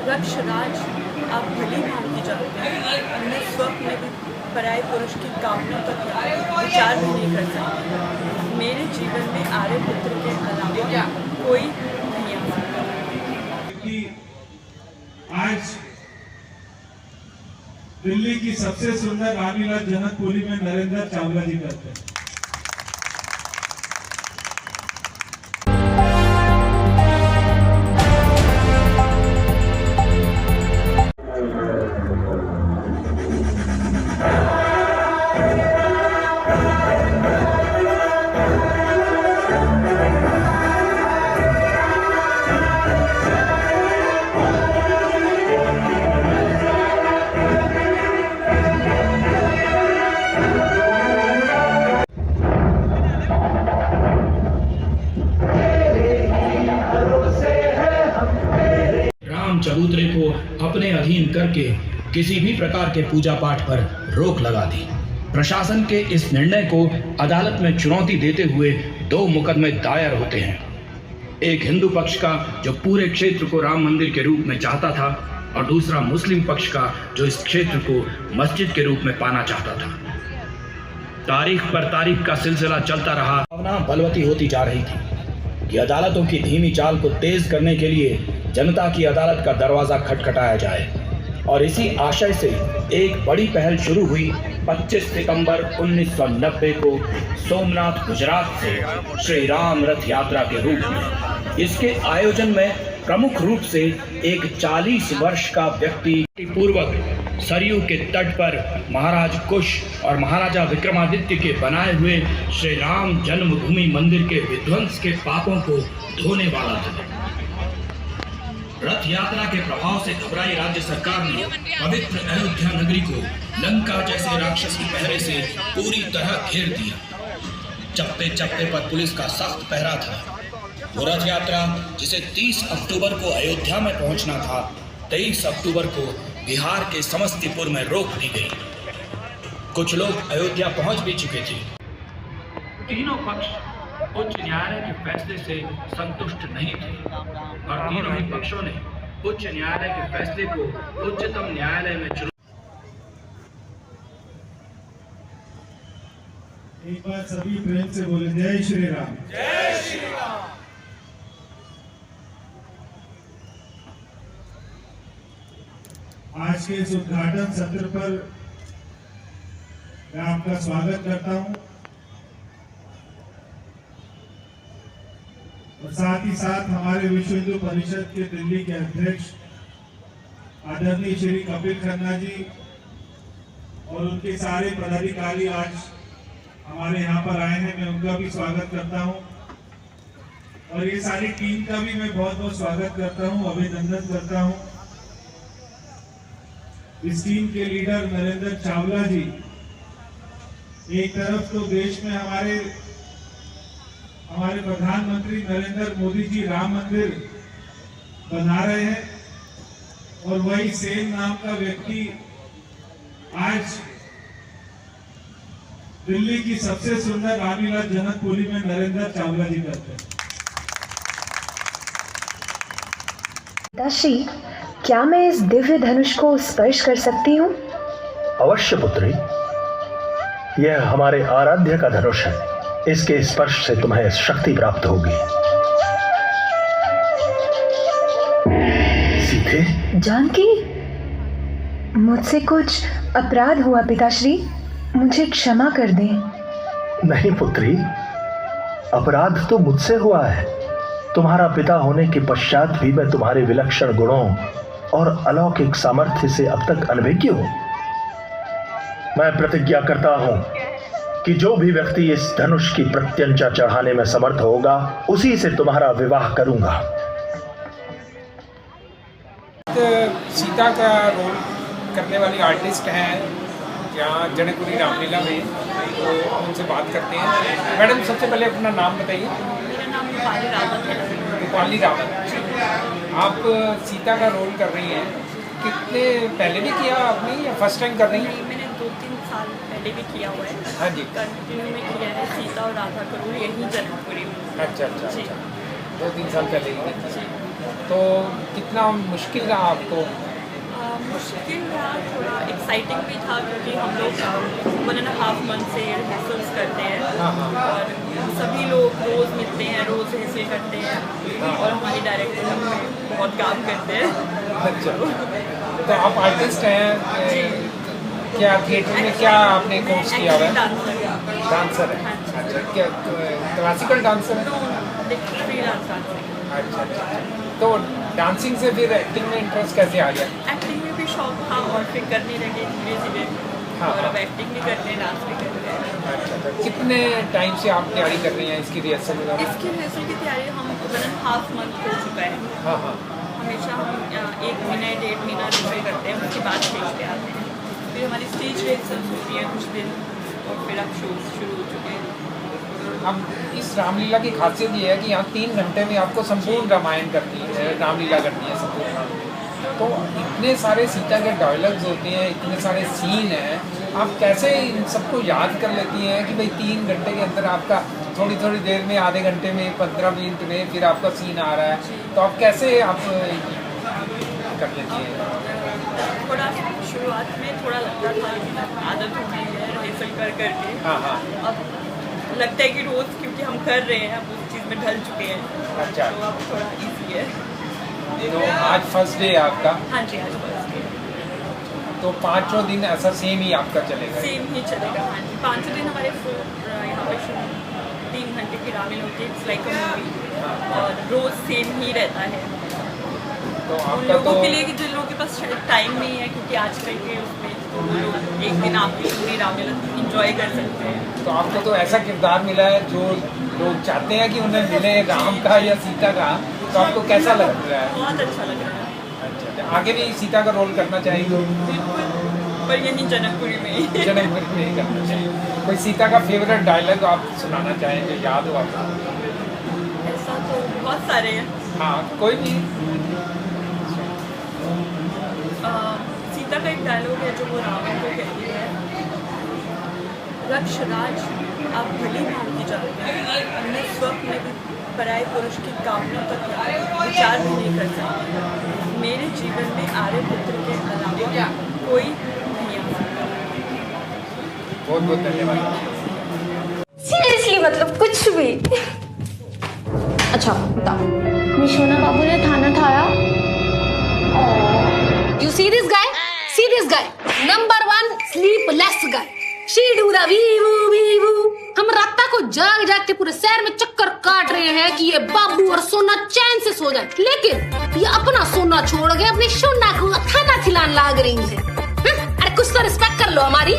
रक्ष राज आप भली भांति जानते हैं। हमने स्वप्न में भी पराये पुरुष की कामना पर विचार भी नहीं कर सकते। मेरे जीवन में आर्यपुत्र के अलावा कोई नहीं आ सकता। आज दिल्ली की सबसे सुंदर रानीला जनकपुरी में नरेंद्र चावला जी करते हैं। चबूतरे को अपने अधीन करके किसी भी प्रकार के पूजा पाठ पर रोक लगा दी। प्रशासन के इस निर्णय को अदालत में चुनौती देते हुए 2 मुकदमे दायर होते हैं। एक हिंदू पक्ष का जो पूरे क्षेत्र को राम मंदिर के रूप में चाहता था, और दूसरा मुस्लिम पक्ष का जो इस क्षेत्र को मस्जिद के रूप में पाना चाहता था। तारीख पर तारीख का सिलसिला चलता रहा। भावना बलवती होती जा रही थी कि अदालतों की धीमी चाल को तेज करने के लिए जनता की अदालत का दरवाजा खटखटाया जाए, और इसी आशय से एक बड़ी पहल शुरू हुई। 25 सितंबर 1990 को सोमनाथ गुजरात से श्री राम रथ यात्रा के रूप में इसके आयोजन में प्रमुख रूप से एक 40 वर्ष का व्यक्ति पूर्वक सरयू के तट पर महाराज कुश और महाराजा विक्रमादित्य के बनाए हुए श्री राम जन्मभूमि मंदिर के विध्वंस के पापों को धोने वाला था। रथ यात्रा के प्रभाव से घबराई राज्य सरकार ने पवित्र अयोध्या नगरी को लंका जैसे राक्षसी पहरे से पूरी तरह घेर दिया। चप्पे चप्पे पर पुलिस का सख्त पहरा था। वो रथ यात्रा जिसे 30 अक्टूबर को अयोध्या में पहुंचना था, 23 अक्टूबर को बिहार के समस्तीपुर में रोक दी गई। कुछ लोग अयोध्या पहुंच भी चुके थे। तीनों पक्ष उच्च न्यायालय के फैसले से संतुष्ट नहीं थे, और तीनों ही पक्षों ने उच्च न्यायालय के फैसले को उच्चतम न्यायालय में एक बार सभी प्रेम से बोले जय श्री राम। जय श्री राम। आज के इस उद्घाटन सत्र पर मैं आपका स्वागत करता हूं, और साथ ही साथ हमारे विश्व हिंदू परिषद के दिल्ली के अध्यक्ष आदरणीय श्री कपिल खन्ना जी और उनके सारे पदाधिकारी आज हमारे यहाँ पर आए हैं। मैं उनका भी स्वागत करता हूँ, और ये सारी टीम का भी मैं बहुत बहुत स्वागत करता हूँ, अभिनंदन करता हूँ। इस टीम के लीडर नरेंद्र चावला जी एक तरफ तो देश में हमारे प्रधानमंत्री नरेंद्र मोदी जी राम मंदिर बना रहे हैं, और वही सेन नाम का व्यक्ति आज दिल्ली की सबसे सुंदर रानीला जनकपुरी में नरेंद्र चावला जी करते हैं। पिताश्री, क्या मैं इस दिव्य धनुष को स्पर्श कर सकती हूँ? अवश्य पुत्री, यह हमारे आराध्य का धनुष है। इसके स्पर्श से तुम्हें शक्ति प्राप्त होगी। सीधे जानकी, मुझसे कुछ अपराध हुआ पिताश्री, मुझे क्षमा कर दें। नहीं पुत्री, अपराध तो मुझसे हुआ है। तुम्हारा पिता होने के पश्चात भी मैं तुम्हारे विलक्षण गुणों और अलौकिक सामर्थ्य से अब तक अनभिज्ञ हूं। मैं प्रतिज्ञा करता हूं कि जो भी व्यक्ति इस धनुष की प्रत्यंचा चढ़ाने में समर्थ होगा, उसी से तुम्हारा विवाह करूंगा। सीता का रोल करने वाली आर्टिस्ट हैं यहाँ जनकपुरी रामलीला में, तो उनसे बात करते हैं। मैडम, सबसे पहले अपना नाम बताइए। मेरा नाम रूपाली रावत है। रूपाली रावत, आप सीता का रोल कर रही हैं। कितने पहले भी किया आपने या फर्स्ट टाइम कर रही हैं? मैंने 2-3 साल पहले भी किया हुआ है। हाँ जी। कंटिन्यू में किया है सीता और राधा का रोल यहीं जनकपुरी में। अच्छा, 2-3 साल पहले ही। तो कितना मुश्किल रहा आपको? मुश्किल रहा, थोड़ा एक्साइटिंग भी था क्योंकि हम लोग 1.5 मंथ से रिहर्सल्स करते हैं और सभी लोग रोज़ मिलते हैं, रोज़ रिहर्सल करते हैं और हमारी डायरेक्टर हम पे बहुत काम करते हैं। अच्छा, तो आप आर्टिस्ट हैं, क्या थिएटर में क्या आपने कोर्स किया हुआ है? डांसर है। अच्छा, क्या क्लासिकल डांसर है? Free dancer. अच्छा अच्छा, तो डांसिंग से फिर एक्टिंग में इंटरेस्ट कैसे आ गया? एक्टिंग में भी शौक था और फिर करने लगे धीरे धीरे और अब एक्टिंग भी करते हैं, डांस भी करते हैं। अच्छा अच्छा, कितने टाइम से आप तैयारी कर रही हैं इसकी रिहर्सल? इसकी रिहर्सल की तैयारी हम 1.5 मंथ हो चुका है। हाँ हाँ, हमेशा हम 1 महीना 1.5 महीना रिहर्सल करते हैं, उसके बाद स्टेज पे आते हैं। फिर हमारी स्टेज रिहर्सल्स होती है कुछ दिन और फिर अब शोज शुरू हो चुके हैं। अब इस रामलीला की खासियत ये है कि यहाँ 3 घंटे में आपको संपूर्ण रामायण करनी है, रामलीला करनी है संपूर्ण रामलीला। तो इतने सारे सीता के डायलॉग्स होते हैं, इतने सारे सीन हैं, आप कैसे इन सबको याद कर लेती हैं कि भाई 3 घंटे के अंदर आपका थोड़ी थोड़ी देर में, आधे घंटे में, 15 मिनट में फिर आपका सीन आ रहा है, तो आप कैसे आप कर लेती हैं? थोड़ा शुरुआत में थोड़ा लगता था लेकिन आदत हो गई है रिहर्सल कर करके। हाँ हाँ, अब लगता है कि रोज़ क्योंकि हम कर रहे हैं, अब उस चीज़ में ढल चुके हैं। अच्छा, तो अब थोड़ा इजी है। तो आज फर्स्ट डे आपका, हाँ जी, आज फर्स्ट डे। तो 5 दिन ऐसा सेम ही आपका चलेगा? सेम ही चलेगा। हाँ जी, 5 दिन हमारे यहाँ पर 3 घंटे की रामलीला होती है, इट्स लाइक अ मूवी और रोज़ सेम ही रहता है। तो उन आपका लोगों तो के लिए कि जिन लोगों के पास शायद टाइम नहीं है क्योंकि आजकल के उसमें तो वो लोग एक दिन आपकी पूरी रामलीला इंजॉय कर सकते हैं। तो आपको तो ऐसा किरदार मिला है जो लोग चाहते हैं कि उन्हें मिले, राम का या सीता का, तो आपको कैसा लग रहा है? बहुत अच्छा लग रहा है। अच्छा, आगे भी सीता का रोल करना चाहिए? बिल्कुल, पर यहीं जनकपुरी में ही। जनकपुरी में ही करना चाहिए। कोई सीता का फेवरेट डायलॉग आप सुनाना चाहें जो याद हो आपको? ऐसा तो बहुत सारे हैं। हाँ, कोई भी। सीता का एक डायलॉग है जो वो रावण को कहती है, रक्ष राज आप भली भांति जानते हैं, मैं स्वप्न में भी पराये पुरुष की कामना पर विचार भी नहीं कर सकती। मेरे जीवन में आर्यपुत्र के अलावा कोई नहीं आ सकता। बहुत बहुत धन्यवाद। सीरियसली मतलब कुछ भी। अच्छा बताओ, मिशोना बाबू ने खाना खाया? You see this guy? See this guy? Number 1 sleepless guy. She do the wee woo. हम रात को जाग जाग के पूरे शहर में चक्कर काट रहे हैं कि ये बाबू और सोना चैन से सो जाए, लेकिन ये अपना सोना छोड़ के अपनी सोना को खाना खिलाने लाग रही है। अरे कुछ तो रिस्पेक्ट कर लो हमारी।